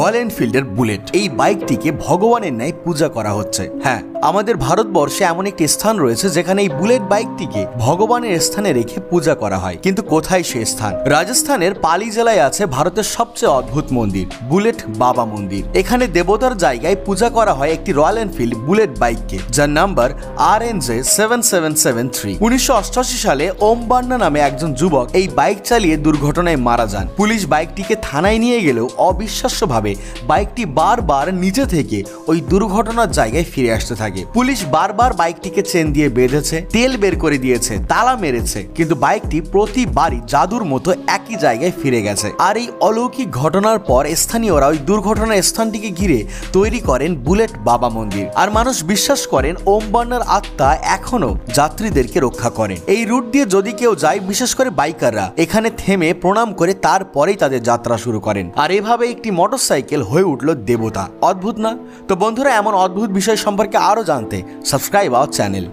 Royal এনফিল্ডের bullet. এই বাইকটিকে ভগবানের ন্যায় পূজা করা হচ্ছে। হ্যাঁ, আমাদের ভারতবর্ষে এমন একটি স্থান রয়েছে যেখানে এই বুলেট বাইকটিকে ভগবানের স্থানে রেখে পূজা করা হয়। কিন্তু কোথায় সেই স্থান? রাজস্থানের পালি জেলায় আছে ভারতের সবচেয়ে অদ্ভুত মন্দির, বুলেট বাবা মন্দির। এখানে দেবতার জায়গায় পূজা করা হয় একটি রয়্যাল এনফিল্ড বুলেট বাইককে, যার নাম্বার RNJ7773। 1988 সালে ওম বান্না নামে একজন যুবক এই বাইক চালিয়ে দুর্ঘটনায় মারা যান। পুলিশ বাইকটিকে থানায় নিয়ে গেলেও অবিশ্বাস্যভাবে বাইকটি বারবার নিজে থেকে ওই দুর্ঘটনার জায়গায় ফিরে আসতে থাকে। পুলিশ বারবার বাইকটিকে চেন দিয়ে বেঁধেছে, তেল বের করে দিয়েছে, তালা মেরেছে, কিন্তু বাইকটি প্রতিবারই জাদুর মতো একই জায়গায় ফিরে গেছে। আর এই অলৌকিক ঘটনার পর স্থানীয়রা ওই দুর্ঘটনার স্থানটিকে ঘিরে তৈরি করেন বুলেট বাবা মন্দির। আর মানুষ বিশ্বাস করেন ওম বান্নার আত্মা এখনো যাত্রীদেরকে রক্ষা করে। এই রুট দিয়ে যদি কেউ যায়, বিশেষ করে বাইকাররা, এখানে থেমে প্রণাম করে তারপরেই তাদের যাত্রা শুরু করেন। আর এভাবে একটি মোটরসাইকেল হয়ে উঠল দেবতা। অদ্ভুত না? তো বন্ধুরা, এমন অদ্ভুত বিষয় সম্পর্কে আরো জানতে সাবস্ক্রাইব আওয়ার চ্যানেল।